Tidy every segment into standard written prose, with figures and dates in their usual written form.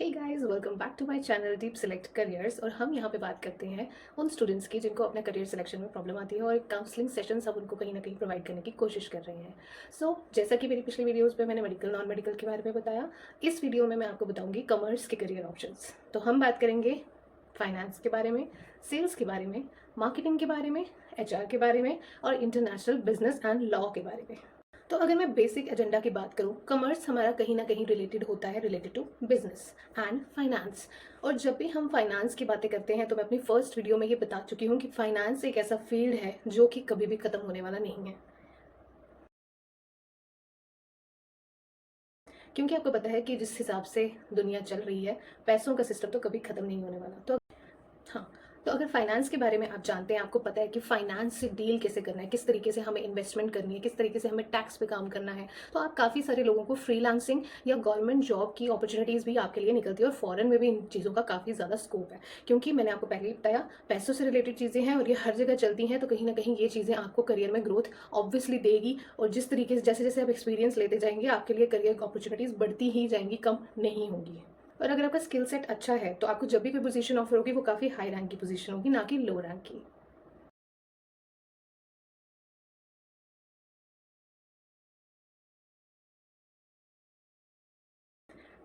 Hey guys, welcome back to my channel deep select careers. और हम यहाँ पे बात करते हैं उन स्टूडेंट्स की जिनको अपने करियर सिलेक्शन में प्रॉब्लम आती है और काउंसलिंग सेशंस अब उनको कहीं ना कहीं प्रोवाइड करने की कोशिश कर रहे हैं। जैसा कि मेरी पिछली वीडियोस पे मैंने मेडिकल नॉन मेडिकल के बारे में बताया, इस वीडियो में मैं आपको बताऊंगी कॉमर्स के करियर ऑप्शंस। तो हम बात करेंगे फाइनेंस के बारे में, सेल्स के बारे में, मार्केटिंग के बारे में, एचआर के बारे में और इंटरनेशनल बिजनेस एंड लॉ के बारे में। तो अगर मैं बेसिक एजेंडा की बात करूं, कॉमर्स हमारा कहीं ना कहीं रिलेटेड होता है related to business and finance. और जब भी हम फाइनेंस की बातें करते हैं तो मैं अपनी फर्स्ट वीडियो में ये बता चुकी हूँ कि फाइनेंस एक ऐसा फील्ड है जो कि कभी भी खत्म होने वाला नहीं है। क्योंकि आपको पता है कि जिस हिसाब से दुनिया चल रही है, पैसों का सिस्टम तो कभी खत्म नहीं होने वाला। तो हाँ, तो अगर फाइनेंस के बारे में आप जानते हैं, आपको पता है कि फाइनेंस से डील कैसे करना है, किस तरीके से हमें इन्वेस्टमेंट करनी है, किस तरीके से हमें टैक्स पे काम करना है, तो आप काफ़ी सारे लोगों को फ्रीलांसिंग या गवर्नमेंट जॉब की अपॉर्चुनिटीज़ भी आपके लिए निकलती है। और फॉरेन में भी इन चीज़ों का काफ़ी ज़्यादा स्कोप है, क्योंकि मैंने आपको पहले ही बताया पैसों से रिलेटेड चीज़ें हैं और ये हर जगह चलती हैं। तो कहीं ना कहीं ये चीज़ें आपको करियर में ग्रोथ ऑब्वियसली देगी। और जिस तरीके से जैसे जैसे आप एक्सपीरियंस लेते जाएंगे, आपके लिए करियर अपॉर्चुनिटीज़ बढ़ती ही जाएंगी, कम नहीं होंगी। और अगर आपका स्किल सेट अच्छा है तो आपको जब भी कोई पोजीशन ऑफर होगी वो काफ़ी हाई रैंक की पोजीशन होगी, ना कि लो रैंक की।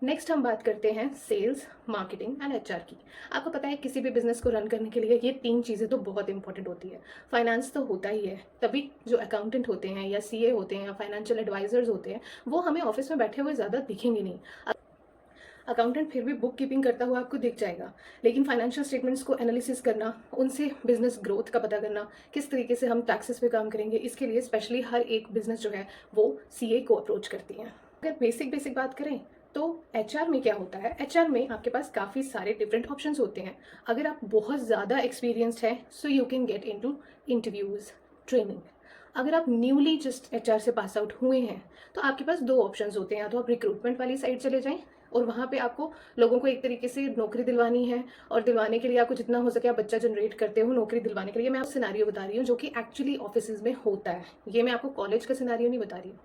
नेक्स्ट हम बात करते हैं सेल्स, मार्केटिंग एंड एचआर की। आपको पता है किसी भी बिजनेस को रन करने के लिए ये तीन चीज़ें तो बहुत इंपॉर्टेंट होती है। फाइनेंस तो होता ही है, तभी जो अकाउंटेंट होते हैं या सीए होते हैं या फाइनेंशियल एडवाइजर्स होते हैं वो हमें ऑफिस में बैठे हुए ज़्यादा दिखेंगे नहीं। अकाउंटेंट फिर भी बुक कीपिंग करता हुआ आपको दिख जाएगा, लेकिन फाइनेंशियल स्टेटमेंट्स को एनालिसिस करना, उनसे बिजनेस ग्रोथ का पता करना, किस तरीके से हम टैक्सेस पे काम करेंगे, इसके लिए स्पेशली हर एक बिजनेस जो है वो सीए को अप्रोच करती हैं। अगर बेसिक बेसिक बात करें तो एचआर में क्या होता है, एचआर में आपके पास काफ़ी सारे डिफरेंट ऑप्शंस होते हैं। अगर आप बहुत ज़्यादा एक्सपीरियंस्ड हैं so you can get into interviews, training. अगर आप न्यूली जस्ट एचआर से पास आउट हुए हैं तो आपके पास दो ऑप्शंस होते हैं, या तो आप रिक्रूटमेंट वाली साइड चले जाएं और वहाँ पे आपको लोगों को एक तरीके से नौकरी दिलवानी है, और दिलवाने के लिए आपको जितना हो सके आप बच्चा जनरेट करते हो नौकरी दिलवाने के लिए। मैं आपको सिनारियो बता रही हूँ जो कि एक्चुअली ऑफिस में होता है, ये मैं आपको कॉलेज का सिनारियो नहीं बता रही हूँ।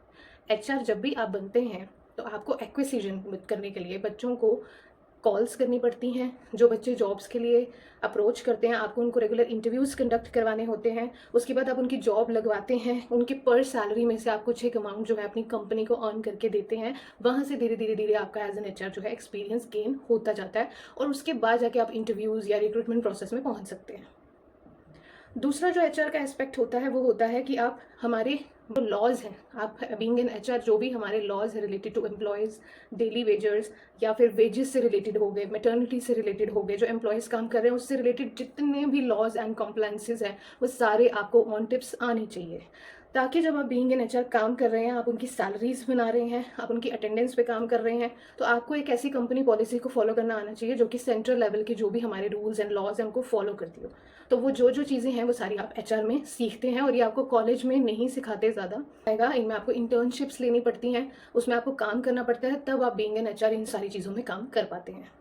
एचआर जब भी आप बनते हैं तो आपको एक्विजिशन करने के लिए बच्चों को कॉल्स करनी पड़ती हैं। जो बच्चे जॉब्स के लिए अप्रोच करते हैं आपको उनको रेगुलर इंटरव्यूज़ कंडक्ट करवाने होते हैं। उसके बाद आप उनकी जॉब लगवाते हैं, उनके पर सैलरी में से आप कुछ एक अमाउंट जो है अपनी कंपनी को अर्न करके देते हैं। वहाँ से धीरे धीरे धीरे आपका एज एन एचआर जो है एक्सपीरियंस गेन होता जाता है, और उसके बाद जाके आप इंटरव्यूज़ या रिक्रूटमेंट प्रोसेस में पहुँच सकते हैं। दूसरा जो एचआर का एस्पेक्ट होता है वो होता है कि आप हमारे जो लॉज हैं, आप बीइंग एन एचआर जो भी हमारे लॉज है related to employees, daily wagers या फिर वेजेस से रिलेटेड हो गए, मैटर्निटी से रिलेटेड हो गए, जो एम्प्लॉयज़ काम कर रहे हैं उससे रिलेटेड जितने भी लॉज एंड कॉम्प्लाइंसेस हैं वो सारे आपको ऑन टिप्स आने चाहिए, ताकि जब आप बीइंग एन एचआर काम कर रहे हैं, आप उनकी सैलरीज बना रहे हैं, आप उनकी अटेंडेंस पे काम कर रहे हैं, तो आपको एक ऐसी कंपनी पॉलिसी को फॉलो करना आना चाहिए जो कि सेंट्रल लेवल की जो भी हमारे रूल्स एंड लॉज हैं उनको फॉलो करती हो। तो वो जो जो चीज़ें हैं वो सारी आप एचआर में सीखते हैं, और ये आपको कॉलेज में नहीं सिखाते ज़्यादा आएगा। इनमें आपको इंटर्नशिप्स लेनी पड़ती हैं, उसमें आपको काम करना पड़ता है, तब आप बीइंग एन एचआर इन सारी चीज़ों में काम कर पाते हैं।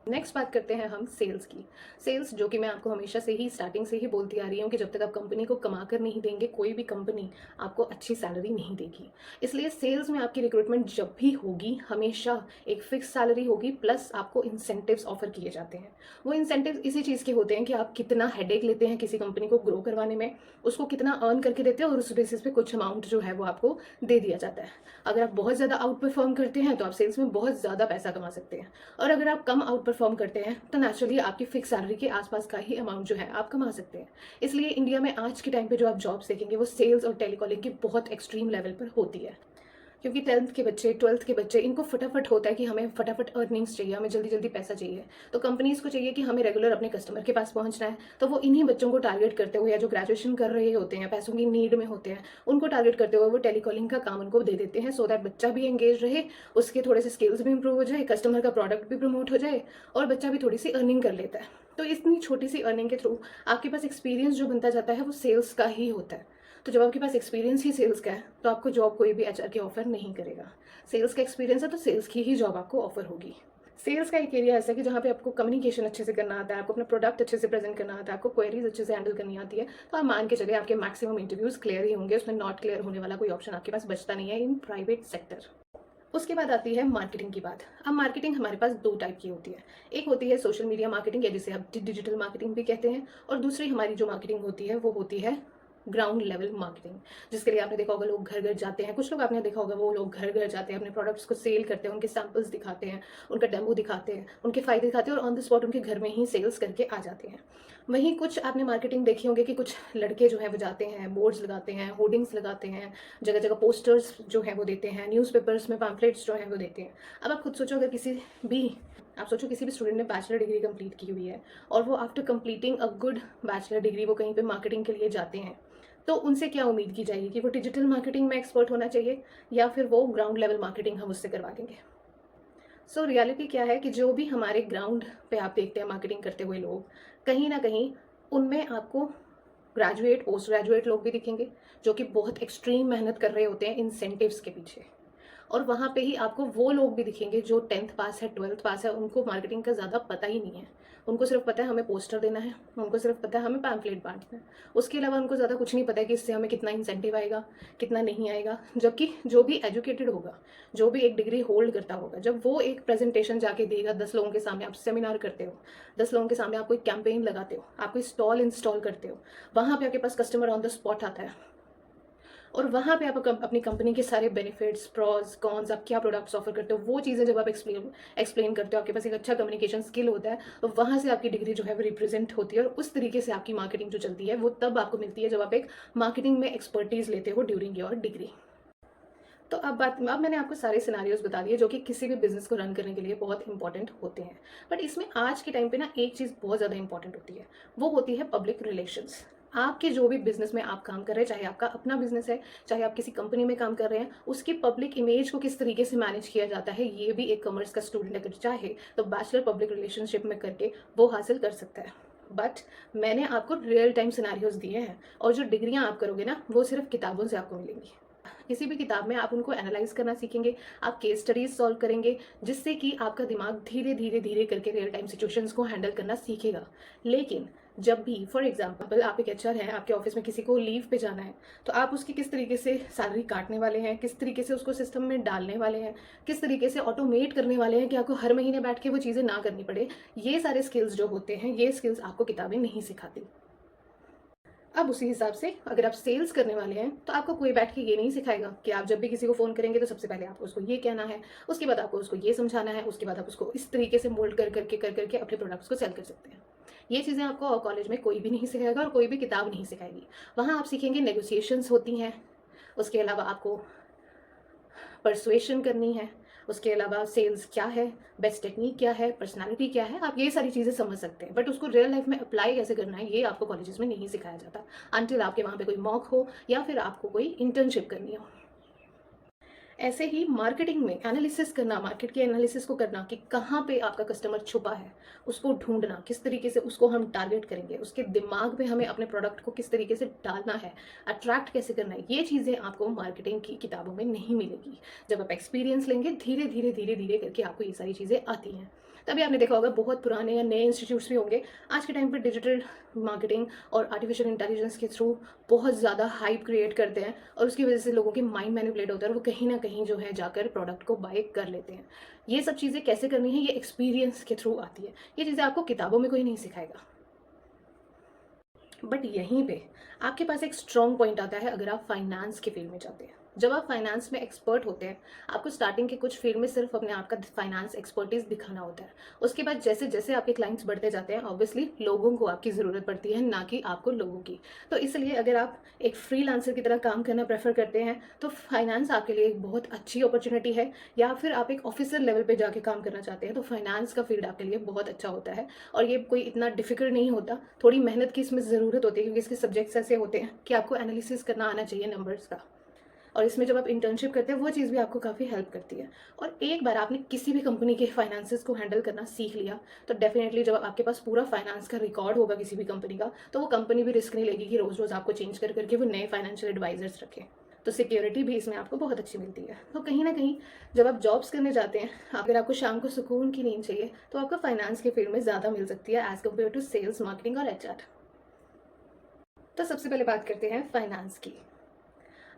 नेक्स्ट बात करते हैं हम सेल्स की। सेल्स जो कि मैं आपको हमेशा से ही स्टार्टिंग से ही बोलती आ रही हूँ कि जब तक आप कंपनी को कमा कर नहीं देंगे कोई भी कंपनी आपको अच्छी सैलरी नहीं देगी। इसलिए सेल्स में आपकी रिक्रूटमेंट जब भी होगी हमेशा एक फिक्स सैलरी होगी, प्लस आपको इंसेंटिव्स ऑफर किए जाते हैं। वो इंसेंटिव इसी चीज़ के होते हैं कि आप कितना हेडेक लेते हैं किसी कंपनी को ग्रो करवाने में, उसको कितना अर्न करके देते हैं, और उस बेसिस पे कुछ अमाउंट जो है वो आपको दे दिया जाता है। अगर आप बहुत ज़्यादा आउट परफॉर्म करते हैं तो आप सेल्स में बहुत ज़्यादा पैसा कमा सकते हैं, और अगर आप कम आउट परफॉर्म करते हैं तो नेचुरली आपकी फिक्स सैलरी के आसपास का ही अमाउंट जो है आप कमा सकते हैं। इसलिए इंडिया में आज के टाइम पे जो आप जॉब्स देखेंगे वो सेल्स और टेलीकॉलिंग की बहुत एक्सट्रीम लेवल पर होती है, क्योंकि 10th के बच्चे, 12th के बच्चे, इनको फटाफट होता है कि हमें फटाफट अर्निंग्स चाहिए, हमें जल्दी जल्दी पैसा चाहिए। तो कंपनीज़ को चाहिए कि हमें रेगुलर अपने कस्टमर के पास पहुंचना है, तो वो इन्हीं बच्चों को टारगेट करते हुए, या जो ग्रेजुएशन कर रहे होते हैं, पैसों की नीड में होते हैं, उनको टारगेट करते हुए वो टेलीकॉलिंग का काम उनको दे देते हैं, सो दैट बच्चा भी एंगेज रहे, उसके थोड़े से स्किल्स भी इंप्रूव हो जाए, कस्टमर का प्रोडक्ट भी प्रमोट हो जाए, और बच्चा भी थोड़ी सी अर्निंग कर लेता है। तो इतनी छोटी सी अर्निंग के थ्रू आपके पास एक्सपीरियंस जो बनता जाता है वो सेल्स का ही होता है। तो जब आपके पास एक्सपीरियंस ही सेल्स का है तो आपको जॉब कोई भी एचआर की ऑफर नहीं करेगा। सेल्स का एक्सपीरियंस है तो सेल्स की ही जॉब आपको ऑफर होगी। सेल्स का एक एरिया ऐसा है कि जहाँ पे आपको कम्युनिकेशन अच्छे से करना आता है, आपको अपना प्रोडक्ट अच्छे से प्रेजेंट करना आता है, आपको क्वेरीज अच्छे से हैंडल करनी आती है, तो आप मान के चलिए आपके मैक्सिमम इंटरव्यूज क्लियर ही होंगे, उसमें नॉट क्लियर होने वाला कोई ऑप्शन आपके पास बचता नहीं है इन प्राइवेट सेक्टर। उसके बाद आती है मार्केटिंग की बात। अब मार्केटिंग हमारे पास 2 टाइप की होती है। एक होती है सोशल मीडिया मार्केटिंग या जिसे आप डिजिटल मार्केटिंग भी कहते हैं, और दूसरी हमारी जो मार्केटिंग होती है वो होती है ग्राउंड लेवल मार्केटिंग, जिसके लिए आपने देखा होगा लोग घर-घर जाते हैं। कुछ लोग आपने देखा होगा वो लोग घर-घर जाते हैं, अपने प्रोडक्ट्स को सेल करते हैं, उनके सैंपल्स दिखाते हैं, उनका डेमो दिखाते हैं, उनके फ़ायदे दिखाते हैं और ऑन द स्पॉट उनके घर में ही सेल्स करके आ जाते हैं। वहीं कुछ आपने मार्केटिंग देखी होंगी कि कुछ लड़के जो हैं वो जाते हैं, बोर्ड्स लगाते हैं, होर्डिंग्स लगाते हैं, जगह-जगह पोस्टर्स जो हैं वो देते हैं, न्यूज़पेपर्स में पैम्फलेट्स जो हैं वो देते हैं। अब आप खुद सोचो, अगर भी आप सोचो किसी भी स्टूडेंट ने बैचलर डिग्री कंप्लीट की हुई है और वो after completing a good bachelor degree वो कहीं पे मार्केटिंग के लिए जाते हैं, तो उनसे क्या उम्मीद की जाएगी कि वो डिजिटल मार्केटिंग में एक्सपर्ट होना चाहिए या फिर वो ग्राउंड लेवल मार्केटिंग हम उससे करवा देंगे। सो रियलिटी क्या है कि जो भी हमारे ग्राउंड पे आप देखते हैं मार्केटिंग करते हुए लोग, कहीं ना कहीं उनमें आपको ग्रेजुएट पोस्ट ग्रेजुएट लोग भी दिखेंगे जो कि बहुत एक्सट्रीम मेहनत कर रहे होते हैं इंसेंटिव्स के पीछे। और वहाँ पे ही आपको वो लोग भी दिखेंगे जो 10th पास है, 12th पास है, उनको मार्केटिंग का ज़्यादा पता ही नहीं है। उनको सिर्फ पता है हमें पोस्टर देना है, उनको सिर्फ पता है हमें पैम्फलेट बांटना है। उसके अलावा उनको ज़्यादा कुछ नहीं पता है कि इससे हमें कितना इंसेंटिव आएगा, कितना नहीं आएगा। जबकि जो भी एजुकेटेड होगा, जो भी एक डिग्री होल्ड करता होगा, जब वो एक प्रेजेंटेशन जाके देगा 10 लोगों के सामने, आप सेमिनार करते हो, 10 लोगों के सामने आप कोई कैंपेन लगाते हो, आप कोई स्टॉल इंस्टॉल करते हो, वहाँ पे आपके पास कस्टमर ऑन द स्पॉट आता है और वहाँ पे आप अपनी कंपनी के सारे बेनिफिट्स, प्रॉस, कॉन्स, आप क्या प्रोडक्ट्स ऑफर करते हो, वो चीज़ें जब आप एक्सप्लेन करते हो, आपके पास एक अच्छा कम्युनिकेशन स्किल होता है, तो वहाँ से आपकी डिग्री जो है वो रिप्रेजेंट होती है और उस तरीके से आपकी मार्केटिंग जो चलती है वो तब आपको मिलती है जब आप एक मार्केटिंग में एक्सपर्टीज़ लेते हो ड्यूरिंग योर डिग्री। तो अब मैंने आपको सारे सिनारियोज बता दिए जो कि किसी भी बिजनेस को रन करने के लिए बहुत इंपॉर्टेंट होते हैं। बट इसमें आज के टाइम पे ना एक चीज़ बहुत ज़्यादा इंपॉर्टेंट होती है, वो होती है पब्लिक रिलेशंस। आपके जो भी बिजनेस में आप काम कर रहे हैं, चाहे आपका अपना बिजनेस है, चाहे आप किसी कंपनी में काम कर रहे हैं, उसकी पब्लिक इमेज को किस तरीके से मैनेज किया जाता है, ये भी एक कॉमर्स का स्टूडेंट अगर चाहे तो बैचलर पब्लिक रिलेशनशिप में करके वो हासिल कर सकता है। बट मैंने आपको रियल टाइम सिनारियोज दिए हैं और जो डिग्रियां आप करोगे ना वो सिर्फ किताबों से आपको मिलेंगी। किसी भी किताब में आप उनको एनालाइज करना सीखेंगे, आप केस स्टडीज सॉल्व करेंगे, जिससे कि आपका दिमाग धीरे धीरे धीरे करके रियल टाइम सिचुएशंस को हैंडल करना सीखेगा। लेकिन जब भी फॉर एग्जांपल आप एक एचआर हैं, आपके ऑफिस में किसी को लीव पे जाना है, तो आप उसकी किस तरीके से सैलरी काटने वाले हैं, किस तरीके से उसको सिस्टम में डालने वाले हैं, किस तरीके से ऑटोमेट करने वाले हैं कि आपको हर महीने बैठ के वो चीज़ें ना करनी पड़े, ये सारे स्किल्स जो होते हैं, ये स्किल्स आपको किताबें नहीं सिखाती। अब उसी हिसाब से अगर आप सेल्स करने वाले हैं तो आपको कोई बैठ के ये नहीं सिखाएगा कि आप जब भी किसी को फ़ोन करेंगे तो सबसे पहले आपको उसको ये कहना है, उसके बाद आपको उसको ये समझाना है, उसके बाद आप उसको इस तरीके से मोल्ड कर करके अपने प्रोडक्ट्स को सेल कर सकते हैं। ये चीज़ें आपको कॉलेज में कोई भी नहीं सिखाएगा और कोई भी किताब नहीं सिखाएगी। वहाँ आप सीखेंगे नेगोशिएशंस होती हैं, उसके अलावा आपको परसुएशन करनी है, उसके अलावा सेल्स क्या है, बेस्ट टेक्निक क्या है, पर्सनालिटी क्या है, आप ये सारी चीज़ें समझ सकते हैं। बट उसको रियल लाइफ में अप्लाई कैसे करना है ये आपको कॉलेजेस में नहीं सिखाया जाता, अनटिल आपके वहाँ पे कोई मॉक हो या फिर आपको कोई इंटर्नशिप करनी हो। ऐसे ही मार्केटिंग में एनालिसिस करना, मार्केट के एनालिसिस को करना कि कहाँ पे आपका कस्टमर छुपा है, उसको ढूंढना, किस तरीके से उसको हम टारगेट करेंगे, उसके दिमाग में हमें अपने प्रोडक्ट को किस तरीके से डालना है, अट्रैक्ट कैसे करना है, ये चीज़ें आपको मार्केटिंग की किताबों में नहीं मिलेगी। जब आप एक्सपीरियंस लेंगे धीरे धीरे धीरे धीरे करके आपको ये सारी चीज़ें आती हैं। तभी आपने देखा होगा बहुत पुराने या नए इंस्टीट्यूट्स भी होंगे, आज के टाइम पर डिजिटल मार्केटिंग और आर्टिफिशियल इंटेलिजेंस के थ्रू बहुत ज़्यादा हाइप क्रिएट करते हैं और उसकी वजह से लोगों के माइंड मैनिपुलेट होता है और वो कहीं ना कहीं जो है जाकर प्रोडक्ट को बाय कर लेते हैं। ये सब चीज़ें कैसे करनी है ये एक्सपीरियंस के थ्रू आती है, ये चीज़ें आपको किताबों में कोई नहीं सिखाएगा। बट यहीं पे आपके पास एक स्ट्रॉन्ग पॉइंट आता है अगर आप फाइनेंस के फील्ड में जाते हैं। जब आप फाइनेंस में एक्सपर्ट होते हैं, आपको स्टार्टिंग के कुछ फील्ड में सिर्फ अपने आप का फाइनेंस एक्सपर्टीज दिखाना होता है। उसके बाद जैसे जैसे आपके क्लाइंट्स बढ़ते जाते हैं, ऑब्वियसली लोगों को आपकी ज़रूरत पड़ती है, ना कि आपको लोगों की। तो इसलिए अगर आप एक फ्रीलांसर की तरह काम करना प्रेफर करते हैं तो फाइनेंस आपके लिए एक बहुत अच्छी अपॉर्चुनिटी है, या फिर आप एक ऑफिसर लेवल पे जाके काम करना चाहते हैं तो फाइनेंस का फील्ड आपके लिए बहुत अच्छा होता है। और ये कोई इतना डिफिकल्ट नहीं होता, थोड़ी मेहनत की इसमें ज़रूरत होती है क्योंकि इसके सब्जेक्ट्स ऐसे होते हैं कि आपको एनालिसिस करना आना चाहिए नंबर्स का। और इसमें जब आप इंटर्नशिप करते हैं वो चीज़ भी आपको काफ़ी हेल्प करती है। और एक बार आपने किसी भी कंपनी के फाइनेंसेस को हैंडल करना सीख लिया तो डेफिनेटली जब आपके पास पूरा फाइनेंस का रिकॉर्ड होगा किसी भी कंपनी का, तो वो कंपनी भी रिस्क नहीं लेगी कि रोज़ रोज़ आपको चेंज कर करके वो नए फाइनेंशियल एडवाइजर्स रखें। तो सिक्योरिटी भी इसमें आपको बहुत अच्छी मिलती है। तो कहीं ना कहीं जब आप जॉब्स करने जाते हैं, अगर आपको शाम को सुकून की नींद चाहिए तो आपको फाइनेंस के फील्ड में ज़्यादा मिल सकती है as compared to sales, marketing और एचआर। तो सबसे पहले बात करते हैं फाइनेंस की।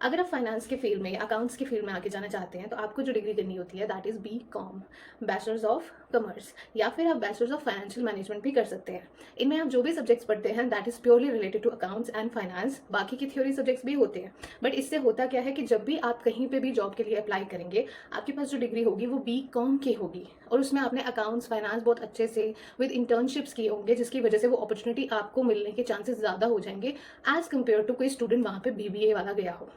अगर आप फाइनेंस के फील्ड में या अकाउंट्स के फील्ड में आगे जाना चाहते हैं तो आपको जो डिग्री करनी होती है that is BCom, bachelors of commerce, या फिर आप बैचलर्स ऑफ फाइनेंशियल मैनेजमेंट भी कर सकते हैं। इनमें आप जो भी सब्जेक्ट्स पढ़ते हैं that is purely related to accounts and finance. बाकी की थ्योरी सब्जेक्ट्स भी होते हैं, बट इससे होता क्या है कि जब भी आप कहीं पे भी जॉब के लिए अप्लाई करेंगे, आपके पास जो डिग्री होगी वो BCom की होगी, और उसमें आपने अकाउंट्स फाइनेंस बहुत अच्छे से विद इंटर्नशिप्स किए होंगे, जिसकी वजह से वो अपॉर्चुनिटी आपको मिलने के चांसेस ज़्यादा हो जाएंगे एज़ कम्पेयर टू कोई स्टूडेंट वहाँ पे BBA वाला गया हो,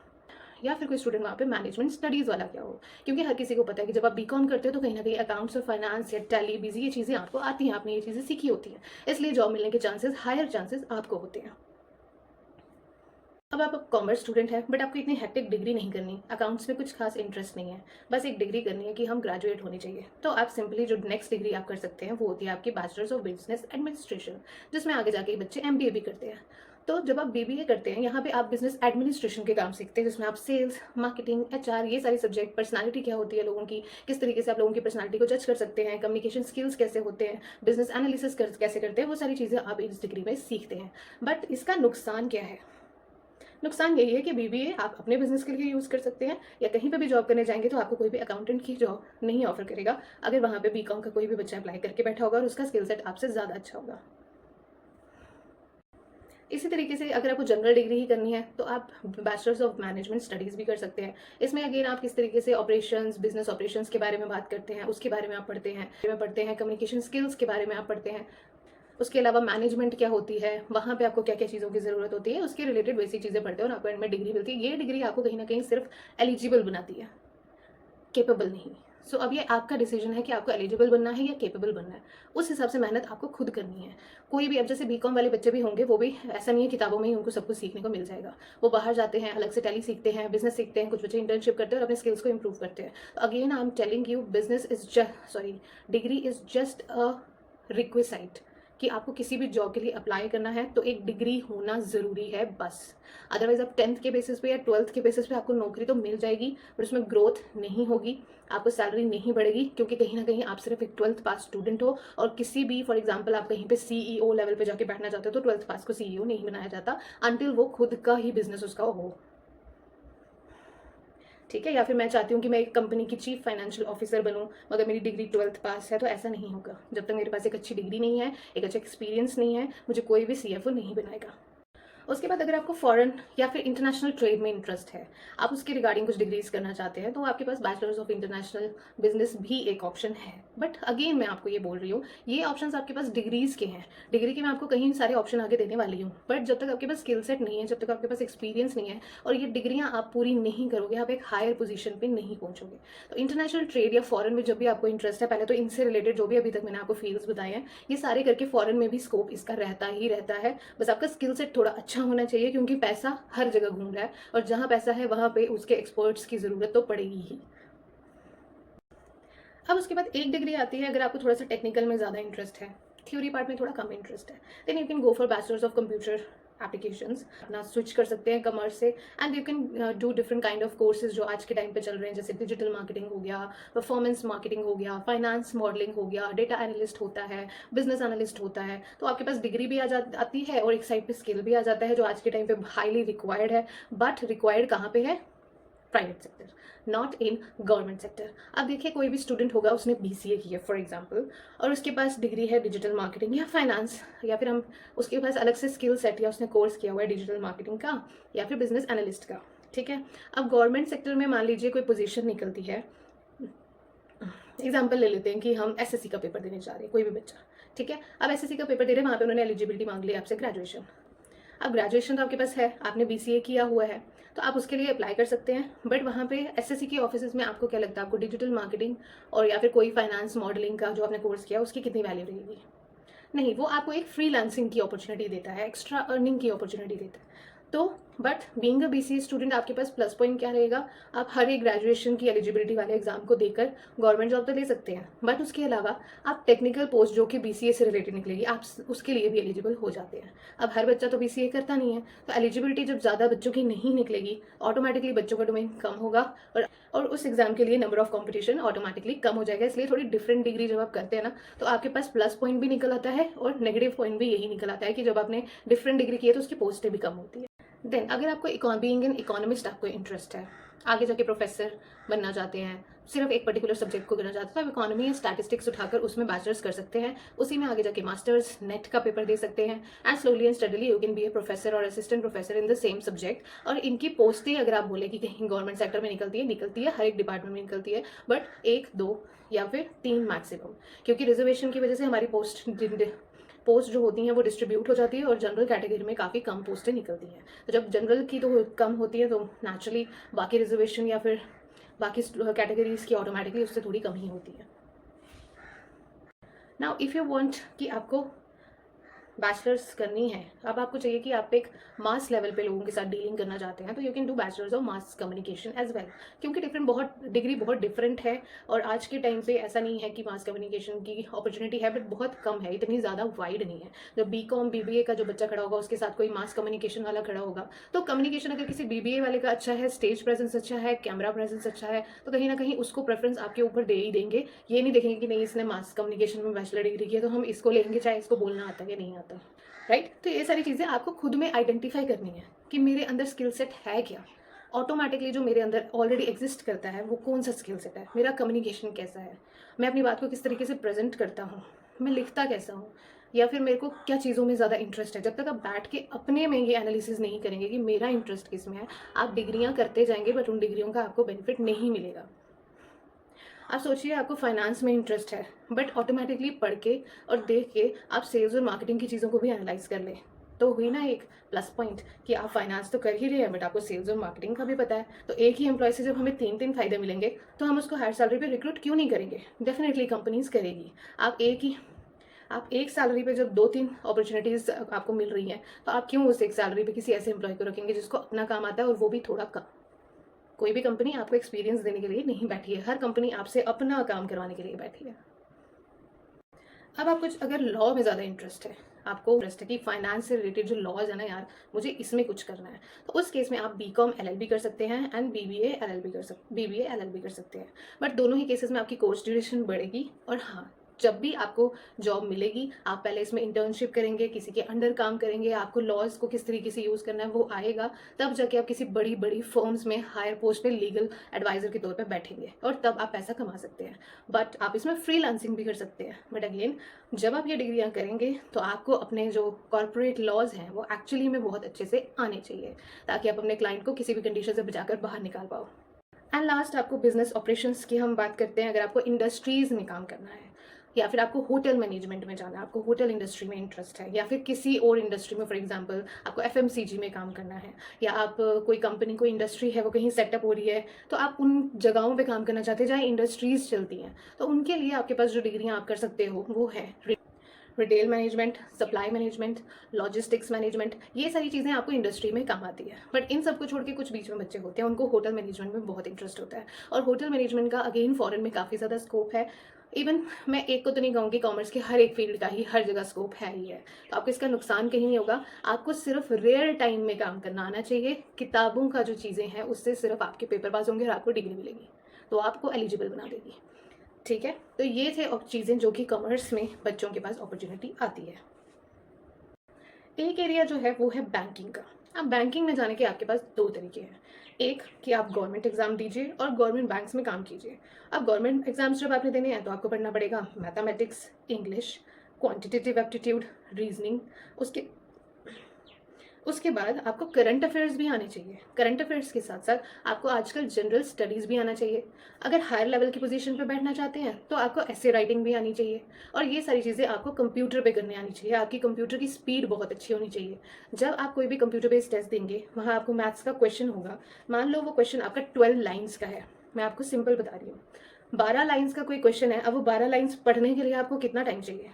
या फिर कोई स्टूडेंट वहाँ पे मैनेजमेंट स्टडीज़ वाला क्या हो। क्योंकि हर किसी को पता है कि जब आप BCom करते हो तो कहीं ना कहीं अकाउंट्स और फाइनेंस या टैली बिजी ये चीज़ें आपको आती हैं, आपने ये चीज़ें सीखी होती हैं, इसलिए जॉब मिलने के चांसेस हायर चांसेस आपको होते हैं। अब आप कॉमर्स स्टूडेंट हैं बट आपको इतनी हेक्टिक डिग्री नहीं करनी, अकाउंट्स में कुछ खास इंटरेस्ट नहीं है, बस एक डिग्री करनी है कि हम ग्रेजुएट होनी चाहिए, तो आप सिंपली जो नेक्स्ट डिग्री आप कर सकते हैं वो होती है आपकी बैचलर्स ऑफ बिजनेस एडमिनिस्ट्रेशन, जिसमें आगे जाके बच्चे MBA भी करते हैं। तो जब आप BBA करते हैं यहाँ पे आप बिजनेस एडमिनिस्ट्रेशन के काम सीखते हैं, जिसमें आप सेल्स, मार्केटिंग, HR, ये सारे सब्जेक्ट, पर्सनालिटी क्या होती है लोगों की, किस तरीके से आप लोगों की पर्सनालिटी को जज कर सकते हैं, कम्युनिकेशन स्किल्स कैसे होते हैं, बिजनेस एनालिसिस कैसे करते हैं, वो सारी चीज़ें आप इस डिग्री में सीखते हैं। बट इसका नुकसान क्या है? नुकसान यही है कि BBA आप अपने बिजनेस के लिए यूज़ कर सकते हैं, या कहीं पे भी जॉब करने जाएंगे तो आपको कोई भी अकाउंटेंट की जॉब नहीं ऑफर करेगा अगर वहाँ पे BCom का कोई भी बच्चा अप्लाई करके बैठा होगा और उसका स्किल सेट आपसे ज़्यादा अच्छा होगा। इसी तरीके से अगर आपको जनरल डिग्री ही करनी है तो आप बैचलर्स ऑफ मैनेजमेंट स्टडीज़ भी कर सकते हैं। इसमें अगेन आप किस तरीके से ऑपरेशंस, बिजनेस ऑपरेशंस के बारे में बात करते हैं, उसके बारे में आप पढ़ते हैं कम्युनिकेशन स्किल्स के बारे में आप पढ़ते हैं। उसके अलावा मैनेजमेंट क्या होती है, वहाँ पे आपको क्या क्या चीज़ों की ज़रूरत होती है, उसके रिलेटेड बेसिक चीज़ें पढ़ते हैं और आपको एंड में डिग्री मिलती है। ये डिग्री आपको कहीं ना कहीं सिर्फ एलिजिबल बनाती है, केपेबल नहीं। सो अब ये आपका डिसीजन है कि आपको एलिजिबल बनना है या केपेबल बनना है, उस हिसाब से मेहनत आपको खुद करनी है। कोई भी, अब जैसे BCom वाले बच्चे भी होंगे, वो भी ऐसा नहीं है किताबों में ही उनको सब कुछ सीखने को मिल जाएगा, वो बाहर जाते हैं, अलग से टैली सीखते हैं, बिजनेस सीखते हैं, कुछ बच्चे इंटर्नशिप करते हैं और अपने स्किल्स को इंप्रूव करते हैं। तो again I am telling you, business is just degree is just a requisite कि आपको किसी भी जॉब के लिए अप्लाई करना है तो एक डिग्री होना ज़रूरी है बस। अदरवाइज आप 10th के बेसिस पे या 12th के बेसिस पे आपको नौकरी तो मिल जाएगी बट उसमें ग्रोथ नहीं होगी, आपको सैलरी नहीं बढ़ेगी, क्योंकि कहीं ना कहीं आप सिर्फ एक 12th पास स्टूडेंट हो। और किसी भी, फॉर एग्जांपल आप कहीं पे CEO लेवल पे जाके बैठना चाहते हो तो 12th पास को CEO नहीं बनाया जाता अनटिल वो खुद का ही बिजनेस उसका हो, ठीक है। या फिर मैं चाहती हूँ कि मैं एक कंपनी की चीफ फाइनेंशियल ऑफिसर बनूँ मगर मेरी डिग्री 12th पास है, तो ऐसा नहीं होगा। जब तक मेरे पास एक अच्छी डिग्री नहीं है, एक अच्छा एक्सपीरियंस नहीं है, मुझे कोई भी CFO नहीं बनाएगा। उसके बाद अगर आपको फॉरेन या फिर इंटरनेशनल ट्रेड में इंटरेस्ट है, आप उसके रिगार्डिंग कुछ डिग्रीज करना चाहते हैं, तो आपके पास बैचलर्स ऑफ इंटरनेशनल बिजनेस भी एक ऑप्शन है। बट अगेन मैं आपको ये बोल रही हूँ, ये ऑप्शंस आपके पास डिग्रीज के हैं, डिग्री के मैं आपको कहीं सारे ऑप्शन आगे देने वाली हूँ, बट जब तक आपके पास स्किल सेट नहीं है, जब तक आपके पास एक्सपीरियंस नहीं है और ये डिग्रियाँ आप पूरी नहीं करोगे, आप एक हायर पोजीशन पे नहीं पहुँचोगे। तो इंटरनेशनल ट्रेड या फॉरेन में जब भी आपको इंटरेस्ट है, पहले तो इनसे रिलेटेड जो भी अभी तक मैंने आपको फील्ड्स बताए हैं, ये सारे करके फॉरेन में भी स्कोप इसका रहता ही रहता है। बस आपका स्किल सेट थोड़ा अच्छा होना चाहिए, क्योंकि पैसा हर जगह घूम रहा है और जहां पैसा है वहां पे उसके एक्सपर्ट्स की जरूरत तो पड़ेगी ही। अब उसके बाद एक डिग्री आती है, अगर आपको थोड़ा सा टेक्निकल में ज़्यादा इंटरेस्ट है, थ्योरी पार्ट में थोड़ा कम इंटरेस्ट है, then you can go for bachelors of computer applications, अपना स्विच कर सकते हैं कॉमर्स से, and you can do different kind of courses जो आज के टाइम पे चल रहे हैं, जैसे डिजिटल मार्केटिंग हो गया, परफॉर्मेंस मार्केटिंग हो गया, फाइनेंस मॉडलिंग हो गया, डेटा एनालिस्ट होता है, बिजनेस एनालिस्ट होता है। तो आपके पास डिग्री भी आती है और एक साइड पे स्किल भी आ जाता है, जो आज के टाइम पे हाईली रिक्वायर्ड है। बट रिक्वायर्ड कहाँ पे है? Private sector, not in government sector. अब देखिए, कोई भी स्टूडेंट होगा, उसने BCA की है फॉर एग्जांपल, और उसके पास डिग्री है डिजिटल मार्केटिंग या फाइनेंस, या फिर हम उसके पास अलग से स्किल सेट या उसने कोर्स किया हुआ है डिजिटल मार्केटिंग का या फिर बिजनेस एनालिस्ट का, ठीक है। अब गवर्नमेंट सेक्टर में मान लीजिए कोई पोजीशन निकलती है, एग्जाम्पल ले लेते हैं कि हम SSC का पेपर देने जा रहे हैं, कोई भी बच्चा, ठीक है। अब SSC का पेपर दे रहे हैं, वहाँ पे उन्होंने एलिजिबिलिटी मांग ली आपसे ग्रेजुएशन। अब ग्रेजुएशन तो आपके पास है, आपने BCA किया हुआ है, तो आप उसके लिए अप्लाई कर सकते हैं। बट वहाँ पे SSC के ऑफिस में आपको क्या लगता है, आपको डिजिटल मार्केटिंग और या फिर कोई फाइनेंस मॉडलिंग का जो आपने कोर्स किया उसकी कितनी वैल्यू रहेगी? नहीं, वो आपको एक फ्रीलांसिंग की अपॉर्चुनिटी देता है, एक्स्ट्रा अर्निंग की अपॉर्चुनिटी देता है। तो but being a BCA student आपके पास प्लस पॉइंट क्या रहेगा, आप हर एक ग्रेजुएशन की एलिजिबिलिटी वाले एग्जाम को देकर गवर्नमेंट जॉब तो ले सकते हैं, बट उसके अलावा आप टेक्निकल पोस्ट जो कि BCA से रिलेटेड निकलेगी, आप उसके लिए भी एलिजिबल हो जाते हैं। अब हर बच्चा तो BCA करता नहीं है, तो एलिजिबिलिटी जब ज़्यादा बच्चों की नहीं निकलेगी, ऑटोमेटिकली बच्चों का डोमेन कम होगा और उस एग्जाम के लिए नंबर ऑफ कॉम्पिटिशन ऑटोमेटिकली कम हो जाएगा। इसलिए थोड़ी डिफरेंट डिग्री जब आप करते हैं ना, तो आपके पास प्लस पॉइंट भी निकल आता है और नेगेटिव पॉइंट भी यही निकल आता है कि जब आपने डिफरेंट डिग्री की है तो उसकी पोस्टें भी कम होती है। देन अगर आपको बीइंग एन इकोनॉमिस्ट आपको इंटरेस्ट है, आगे जाके प्रोफेसर बनना चाहते हैं, सिर्फ एक पर्टिकुलर सब्जेक्ट को करना चाहते हैं, तो आप इकोनॉमी या स्टैटिस्टिक्स उठाकर उसमें बैचलर्स कर सकते हैं, उसी में आगे जाके मास्टर्स नेट का पेपर दे सकते हैं, and slowly and steadily you can be a professor और assistant professor in the same subject. और इनकी पोस्टें अगर आप बोले कि कहीं गवर्नमेंट सेक्टर में निकलती है, हर एक डिपार्टमेंट में निकलती है, बट एक दो या फिर तीन मैक्सिमम, क्योंकि रिजर्वेशन की वजह से हमारी पोस्ट जो होती हैं वो डिस्ट्रीब्यूट हो जाती है और जनरल कैटेगरी में काफ़ी कम पोस्टें निकलती हैं। तो जब जनरल की तो कम होती है तो नेचुरली बाकी रिजर्वेशन या फिर बाकी कैटेगरीज की ऑटोमेटिकली उससे थोड़ी कम ही होती है। नाउ इफ़ यू वांट कि आपको बैचलर्स करनी है, अब आपको चाहिए कि आप एक मास लेवल पे लोगों के साथ डीलिंग करना चाहते हैं, तो you can do bachelors of mass communication as well, क्योंकि डिग्री बहुत डिफरेंट है। और आज के टाइम पे ऐसा नहीं है कि मास कम्युनिकेशन की अपॉर्चुनिटी है, बट बहुत कम है, इतनी ज़्यादा वाइड नहीं है। जब BCom BBA का जो बच्चा खड़ा होगा उसके साथ कोई मास कम्युनिकेशन वाला खड़ा होगा, तो कम्युनिकेशन अगर किसी BBA वाले का अच्छा है, स्टेज प्रेजेंस अच्छा है, कैमरा प्रेजेंस अच्छा है, तो कहीं ना कहीं उसको प्रेफरेंस आपके ऊपर दे ही देंगे। ये नहीं देखेंगे कि नहीं इसने मास कम्युनिकेशन में बैचलर डिग्री की है तो हम इसको लेंगे, चाहे इसको बोलना आता है या नहीं आता, राइट। तो ये सारी चीज़ें आपको खुद में आइडेंटिफाई करनी है कि मेरे अंदर स्किल सेट है क्या। ऑटोमेटिकली जो मेरे अंदर ऑलरेडी एग्जिस्ट करता है वो कौन सा स्किल सेट है, मेरा कम्युनिकेशन कैसा है, मैं अपनी बात को किस तरीके से प्रेजेंट करता हूँ, मैं लिखता कैसा हूँ, या फिर मेरे को क्या चीज़ों में ज़्यादा इंटरेस्ट है। जब तक आप बैठ के अपने में ये एनालिसिस नहीं करेंगे कि मेरा इंटरेस्ट किस में है, आप डिग्रियाँ करते जाएंगे बट उन डिग्रियों का आपको बेनिफिट नहीं मिलेगा। आप सोचिए आपको फाइनेंस में इंटरेस्ट है, बट ऑटोमेटिकली पढ़ के और देख के आप सेल्स और मार्केटिंग की चीज़ों को भी एनालाइज कर लें, तो हुई ना एक प्लस पॉइंट कि आप फाइनेंस तो कर ही रहे हैं बट आपको सेल्स और मार्केटिंग का भी पता है। तो एक ही एम्प्लॉय से जब हमें तीन तीन फायदे मिलेंगे तो हम उसको हायर सैलरी पे रिक्रूट क्यों नहीं करेंगे? डेफिनेटली कंपनीज करेगी। आप एक सैलरी पे जब दो तीन अपॉर्चुनिटीज़ आपको मिल रही हैं, तो आप क्यों उस एक सैलरी पे किसी ऐसे एम्प्लॉय को रखेंगे जिसको अपना काम आता है और वो भी थोड़ा कम? कोई भी कंपनी आपको एक्सपीरियंस देने के लिए नहीं बैठी है, हर कंपनी आपसे अपना काम करवाने के लिए बैठी है। अब आप कुछ अगर लॉ में ज़्यादा इंटरेस्ट है, आपको इंटरेस्ट है कि फाइनेंस से रिलेटेड जो लॉज है ना यार, मुझे इसमें कुछ करना है, तो उस केस में आप BCom LLB कर सकते हैं एंड BBA LLB कर सकते हैं। बट दोनों ही केसेस में आपकी कोर्स ड्यूरेशन बढ़ेगी। और हाँ, जब भी आपको जॉब मिलेगी आप पहले इसमें इंटर्नशिप करेंगे, किसी के अंडर काम करेंगे, आपको लॉज को किस तरीके से यूज़ करना है वो आएगा, तब जाके आप किसी बड़ी बड़ी फर्म्स में हायर पोस्ट पे लीगल एडवाइज़र के तौर पे बैठेंगे और तब आप पैसा कमा सकते हैं। बट आप इसमें फ्रीलांसिंग भी कर सकते हैं। बट अगेन, जब आप ये डिग्रियां करेंगे तो आपको अपने जो कॉर्पोरेट लॉज हैं वो एक्चुअली में बहुत अच्छे से आने चाहिए, ताकि आप अपने क्लाइंट को किसी भी कंडीशन से बचाकर बाहर निकाल पाओ। एंड लास्ट, आपको बिजनेस ऑपरेशंस की हम बात करते हैं। अगर आपको इंडस्ट्रीज़ में काम करना है या फिर आपको होटल मैनेजमेंट में जाना है, आपको होटल इंडस्ट्री में इंटरेस्ट है, या फिर किसी और इंडस्ट्री में, फॉर एग्जांपल आपको FMCG में काम करना है, या आप कोई कंपनी, कोई इंडस्ट्री है वो कहीं सेटअप हो रही है, तो आप उन जगहों पे काम करना चाहते हैं जहाँ इंडस्ट्रीज़ चलती हैं, तो उनके लिए आपके पास जो डिग्रियाँ आप कर सकते हो वो है retail management, supply management, logistics management. ये सारी चीज़ें आपको इंडस्ट्री में काम आती है। बट इन सबको छोड़ के कुछ बीच में बच्चे होते हैं, उनको होटल मैनेजमेंट में बहुत इंटरेस्ट होता है, और होटल मैनेजमेंट का अगेन फॉरेन में काफ़ी ज़्यादा स्कोप है। इवन मैं एक को तो नहीं कहूँगी, कॉमर्स के हर एक फील्ड का ही हर जगह स्कोप है ही है, तो आपको इसका नुकसान कहीं नहीं होगा। आपको सिर्फ रेयर टाइम में काम करना आना चाहिए। किताबों का जो चीज़ें हैं उससे सिर्फ आपके पेपर पास होंगे और आपको डिग्री मिलेगी, तो आपको एलिजिबल बना देगी। ठीक है, तो ये थे चीज़ें जो कि कॉमर्स में बच्चों के पास अपॉर्चुनिटी आती है। एक एरिया जो है वो है बैंकिंग का। अब बैंकिंग में जाने के आपके पास दो तरीके हैं। एक कि आप गवर्नमेंट एग्जाम दीजिए और गवर्नमेंट बैंक्स में काम कीजिए। अब गवर्नमेंट एग्जाम्स जब आपने देने हैं तो आपको पढ़ना पड़ेगा mathematics, English, quantitative aptitude, reasoning. उसके उसके बाद आपको करंट अफेयर्स भी आने चाहिए। करंट अफेयर्स के साथ साथ आपको आजकल जनरल स्टडीज़ भी आना चाहिए। अगर हायर लेवल की पोजीशन पे बैठना चाहते हैं तो आपको ऐसे राइटिंग भी आनी चाहिए, और ये सारी चीज़ें आपको कंप्यूटर पे करने आनी चाहिए। आपकी कंप्यूटर की स्पीड बहुत अच्छी होनी चाहिए। जब आप कोई भी कंप्यूटर बेस्ड टेस्ट देंगे, वहाँ आपको मैथ्स का क्वेश्चन होगा। मान लो वो क्वेश्चन आपका 12 लाइन्स का है, मैं आपको सिंपल बता रही हूँ। 12 लाइन्स का कोई क्वेश्चन है, अब वो 12 लाइन्स पढ़ने के लिए आपको कितना टाइम चाहिए?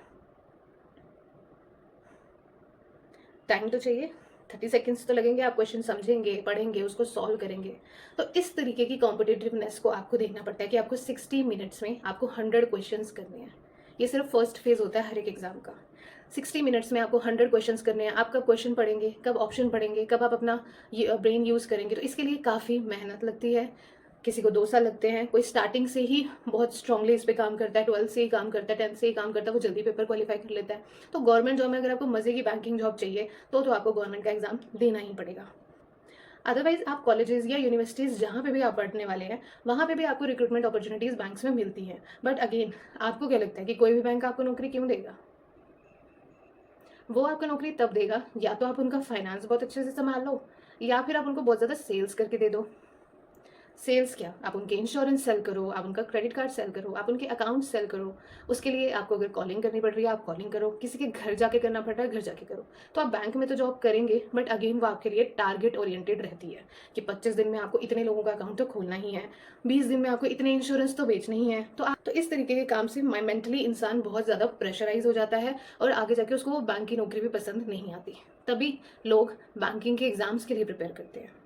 टाइम तो चाहिए, 30 सेकेंड्स तो लगेंगे। आप क्वेश्चन समझेंगे, पढ़ेंगे, उसको सॉल्व करेंगे। तो इस तरीके की कॉम्पिटिटिवनेस को आपको देखना पड़ता है कि आपको 60 मिनट्स में आपको 100 क्वेश्चंस करने हैं। ये सिर्फ फर्स्ट फेज होता है हर एक एग्जाम का। 60 मिनट्स में आपको 100 क्वेश्चंस करने हैं। आप कब क्वेश्चन पढ़ेंगे, कब ऑप्शन पढ़ेंगे, कब आप अपना ब्रेन यूज़ करेंगे, तो इसके लिए काफ़ी मेहनत लगती है। किसी को 2 साल लगते हैं, कोई स्टार्टिंग से ही बहुत स्ट्रांगली इस पे काम करता है, 12 से ही काम करता है, 10 से ही काम करता है, वो जल्दी पेपर क्वालिफाई कर लेता है। तो गवर्नमेंट जॉब में अगर आपको मज़े की बैंकिंग जॉब चाहिए तो आपको गवर्नमेंट का एग्जाम देना ही पड़ेगा। अदरवाइज आप कॉलेजेस या यूनिवर्सिटीज़ जहाँ पे भी आप पढ़ने वाले हैं वहाँ पे भी आपको रिक्रूटमेंट अपॉर्चुनिटीज़ बैंक्स में मिलती हैं, बट अगेन आपको क्या लगता है कि कोई भी बैंक आपको नौकरी क्यों देगा? वो आपको नौकरी तब देगा या तो आप उनका फाइनेंस बहुत अच्छे से संभाल लो, या फिर आप उनको बहुत ज़्यादा सेल्स करके दे दो। सेल्स क्या, आप उनके इंश्योरेंस सेल करो, आप उनका क्रेडिट कार्ड सेल करो, आप उनके अकाउंट सेल करो। उसके लिए आपको अगर कॉलिंग करनी पड़ रही है आप कॉलिंग करो, किसी के घर जाके करना पड़ रहा है घर जाके करो। तो आप बैंक में तो जॉब करेंगे, बट अगेन वो आपके लिए टारगेट ओरिएंटेड रहती है कि 25 दिन में आपको इतने लोगों का अकाउंट तो खोलना ही है, 20 दिन में आपको इतने इंश्योरेंस तो बेचने ही है। तो इस तरीके के काम से मेंटली इंसान बहुत ज़्यादा प्रेशराइज हो जाता है और आगे जाके उसको वो बैंक की नौकरी भी पसंद नहीं आती। तभी लोग बैंकिंग के एग्जाम्स के लिए प्रिपेयर करते हैं।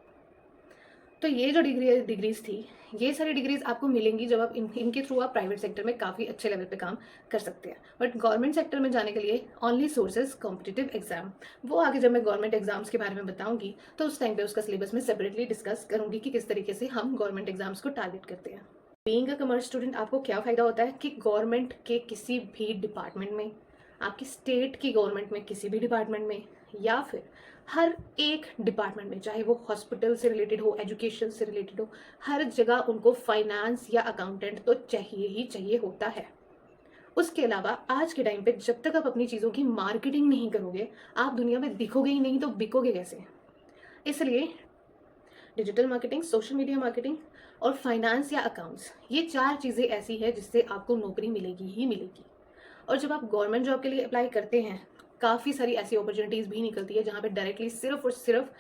तो ये जो डिग्रीज़ थी, ये सारी डिग्रीज़ आपको मिलेंगी जब आप इनके थ्रू आप प्राइवेट सेक्टर में काफ़ी अच्छे लेवल पे काम कर सकते हैं। बट गवर्नमेंट सेक्टर में जाने के लिए ओनली सोर्सेज कॉम्पिटिटिव एग्जाम। वो आगे जब मैं गवर्नमेंट एग्जाम्स के बारे में बताऊंगी तो उस टाइम पे उसका सिलेबस में सेपरेटली डिस्कस करूंगी कि किस तरीके से हम गवर्नमेंट एग्जाम्स को टारगेट करते हैं। बीइंग अ कॉमर्स स्टूडेंट आपको क्या फ़ायदा होता है कि गवर्नमेंट के किसी भी डिपार्टमेंट में, आपकी स्टेट की गवर्नमेंट में किसी भी डिपार्टमेंट में, या फिर हर एक डिपार्टमेंट में, चाहे वो हॉस्पिटल से रिलेटेड हो, एजुकेशन से रिलेटेड हो, हर जगह उनको फाइनेंस या अकाउंटेंट तो चाहिए ही चाहिए होता है। उसके अलावा आज के टाइम पे जब तक आप अपनी चीज़ों की मार्केटिंग नहीं करोगे, आप दुनिया में दिखोगे ही नहीं तो बिकोगे कैसे? इसलिए digital marketing, social media marketing और फाइनेंस या अकाउंट्स, ये 4 चीज़ें ऐसी है जिससे आपको नौकरी मिलेगी ही मिलेगी। और जब आप गवर्नमेंट जॉब के लिए अप्लाई करते हैं, काफ़ी सारी ऐसी अपॉर्चुनिटीज़ भी निकलती है जहाँ पे डायरेक्टली सिर्फ और सिर्फ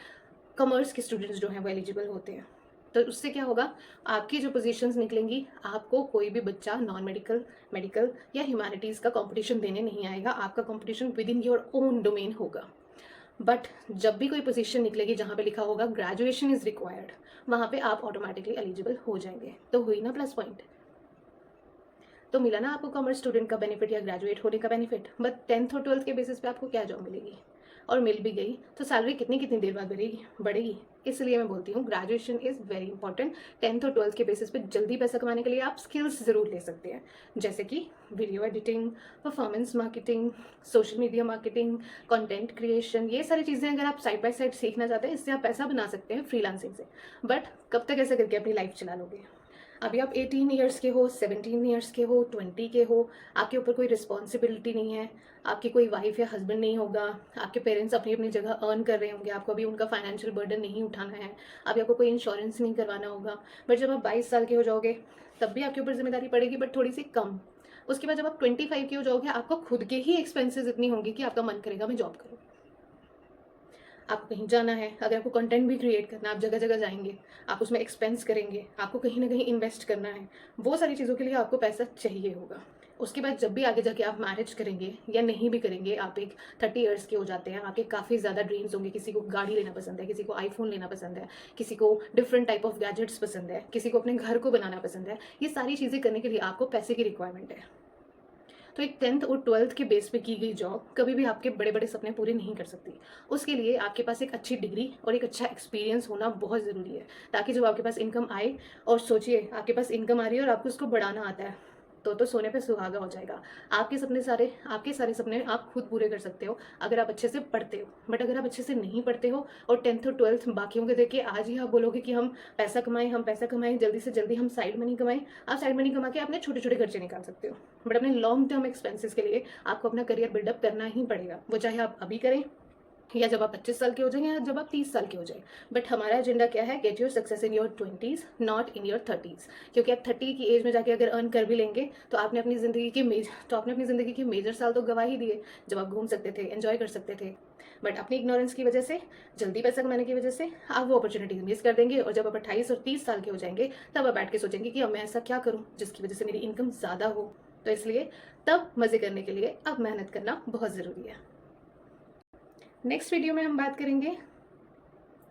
कॉमर्स के स्टूडेंट्स जो हैं वो एलिजिबल होते हैं। तो उससे क्या होगा, आपकी जो पोजीशंस निकलेंगी, आपको कोई भी बच्चा नॉन मेडिकल, मेडिकल या ह्यूमैनिटीज़ का कंपटीशन देने नहीं आएगा। आपका competition with in your own domain होगा। बट जब भी कोई पोजीशन निकलेगी जहाँ पे लिखा होगा ग्रेजुएशन इज़ रिक्वायर्ड, वहाँ पे आप ऑटोमेटिकली एलिजिबल हो जाएंगे। तो हुई ना प्लस पॉइंट? तो मिला ना आपको कॉमर्स स्टूडेंट का बेनिफिट या ग्रेजुएट होने का बेनिफिट। बट 10th और 12th के बेसिस पे आपको क्या जॉब मिलेगी, और मिल भी गई तो सैलरी कितनी कितनी देर बाद बढ़ेगी। इसलिए मैं बोलती हूँ graduation is very important. 10th और 12th के बेसिस पे जल्दी पैसा कमाने के लिए आप स्किल्स ज़रूर ले सकते हैं, जैसे कि video editing, performance marketing, social media marketing, content creation. ये सारी चीज़ें अगर आप साइड बाय साइड सीखना चाहते हैं, इससे आप पैसा बना सकते हैं फ्रीलांसिंग से। बट कब तक ऐसा करके अपनी लाइफ चला लोगे? अभी आप 18 ईयर्स के हो, 17 ईयर्स के हो, 20 के हो, आपके ऊपर कोई रिस्पॉन्सिबिलिटी नहीं है, आपकी कोई वाइफ या हस्बैंड नहीं होगा, आपके पेरेंट्स अपनी अपनी जगह अर्न कर रहे होंगे, आपको अभी उनका फाइनेंशियल बर्डन नहीं उठाना है, अभी आपको कोई इंश्योरेंस नहीं करवाना होगा। बट जब आप 22 साल के हो जाओगे तब भी आपके ऊपर जिम्मेदारी पड़ेगी, बट थोड़ी सी कम। उसके बाद जब आप 25 के हो जाओगे, आपको खुद के ही एक्सपेंसेस इतनी होंगी कि आपका मन करेगा मैं जॉब करूँ। आपको कहीं जाना है, अगर आपको कंटेंट भी क्रिएट करना है, आप जगह जगह जाएंगे, आप उसमें एक्सपेंस करेंगे, आपको कहीं ना कहीं इन्वेस्ट करना है, वो सारी चीज़ों के लिए आपको पैसा चाहिए होगा। उसके बाद जब भी आगे जाके आप मैरिज करेंगे या नहीं भी करेंगे, आप एक 30 ईयर्स के हो जाते हैं, आपके काफ़ी ज़्यादा ड्रीम्स होंगे। किसी को गाड़ी लेना पसंद है, किसी को आईफोन लेना पसंद है, किसी को डिफरेंट टाइप ऑफ गैजेट्स पसंद है, किसी को अपने घर को बनाना पसंद है। ये सारी चीज़ें करने के लिए आपको पैसे की रिक्वायरमेंट है। तो एक 10th और 12th के बेस पे की गई जॉब कभी भी आपके बड़े बड़े सपने पूरे नहीं कर सकती। उसके लिए आपके पास एक अच्छी डिग्री और एक अच्छा एक्सपीरियंस होना बहुत ज़रूरी है, ताकि जब आपके पास इनकम आए, और सोचिए आपके पास इनकम आ रही है और आपको उसको बढ़ाना आता है, तो सोने पे सुहागा हो जाएगा। आपके सारे सपने आप खुद पूरे कर सकते हो अगर आप अच्छे से पढ़ते हो। बट अगर आप अच्छे से नहीं पढ़ते हो और 10th और 12th बाकियों के देख के आज ही आप बोलोगे कि हम पैसा कमाएं, जल्दी से जल्दी हम साइड मनी कमाएं, आप साइड मनी कमा के अपने छोटे छोटे खर्चे निकाल सकते हो। बट अपने लॉन्ग टर्म एक्सपेंसेस के लिए आपको अपना करियर बिल्डअप करना ही पड़ेगा, वो चाहे आप अभी करें या जब आप 25 साल के हो जाएंगे या जब आप 30 साल के हो जाए। बट हमारा एजेंडा क्या है, get your success in your 20s, not in your 30s। क्योंकि आप 30 की एज में जाके अगर अर्न कर भी लेंगे तो आपने अपनी ज़िंदगी के मेजर साल तो गवा ही दिए, जब आप घूम सकते थे, एंजॉय कर सकते थे। बट अपनी इग्नोरेंस की वजह से, जल्दी पैसा कमाने की वजह से आप वो अपॉर्चुनिटीज मिस कर देंगे। और जब आप 28 और 30 साल के हो जाएंगे तब आप बैठ के सोचेंगे कि अब मैं ऐसा क्या करूँ जिसकी वजह से मेरी इनकम ज़्यादा हो। तो इसलिए तब मज़े करने के लिए अब मेहनत करना बहुत ज़रूरी है। नेक्स्ट वीडियो में हम बात करेंगे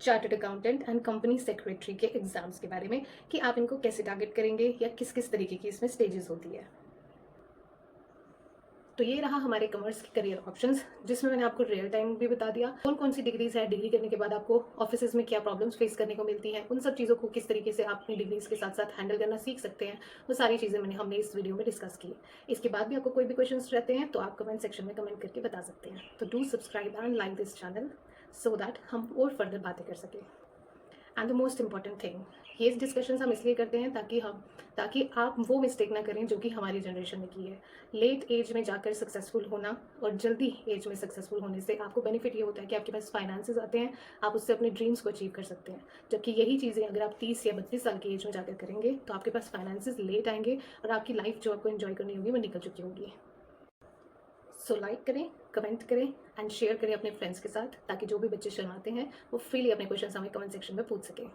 chartered accountant and company secretary के एग्जाम्स के बारे में, कि आप इनको कैसे टारगेट करेंगे या किस किस तरीके की इसमें स्टेजेस होती है। तो ये रहा हमारे कॉमर्स के करियर ऑप्शंस, जिसमें मैंने आपको रियल टाइम भी बता दिया कौन कौन सी डिग्रीज है, डिग्री करने के बाद आपको ऑफिस में क्या प्रॉब्लम्स फेस करने को मिलती हैं, उन सब चीज़ों को किस तरीके से आप अपनी डिग्रीज के साथ साथ हैंडल करना सीख सकते हैं। वो सारी चीज़ें हमने इस वीडियो में डिस्कस की। इसके बाद भी आपको कोई भी क्वेश्चन रहते हैं तो आप कमेंट सेक्शन में कमेंट करके बता सकते हैं। तो do subscribe and like this channel so that हम और फर्दर बातें कर सकें। And the most important thing, ये डिस्कशंस हम इसलिए करते हैं ताकि आप वो मिस्टेक ना करें जो कि हमारी जनरेशन ने की है। लेट एज में जाकर सक्सेसफुल होना और जल्दी एज में सक्सेसफुल होने से आपको बेनिफिट ये होता है कि आपके पास फाइनेंसेस आते हैं, आप उससे अपने ड्रीम्स को अचीव कर सकते हैं। जबकि यही चीज़ें अगर आप 30 या 32 साल की एज में जाकर करेंगे तो आपके पास फाइनेंसेस लेट आएंगे और आपकी लाइफ जो आपको एंजॉय करनी होगी वो निकल चुकी होगी। सो लाइक करें, कमेंट करें एंड शेयर करें अपने फ्रेंड्स के साथ, ताकि जो भी बच्चे शर्माते हैं वो फ्रीली अपने क्वेश्चन हमें कमेंट सेक्शन में पूछ सकें।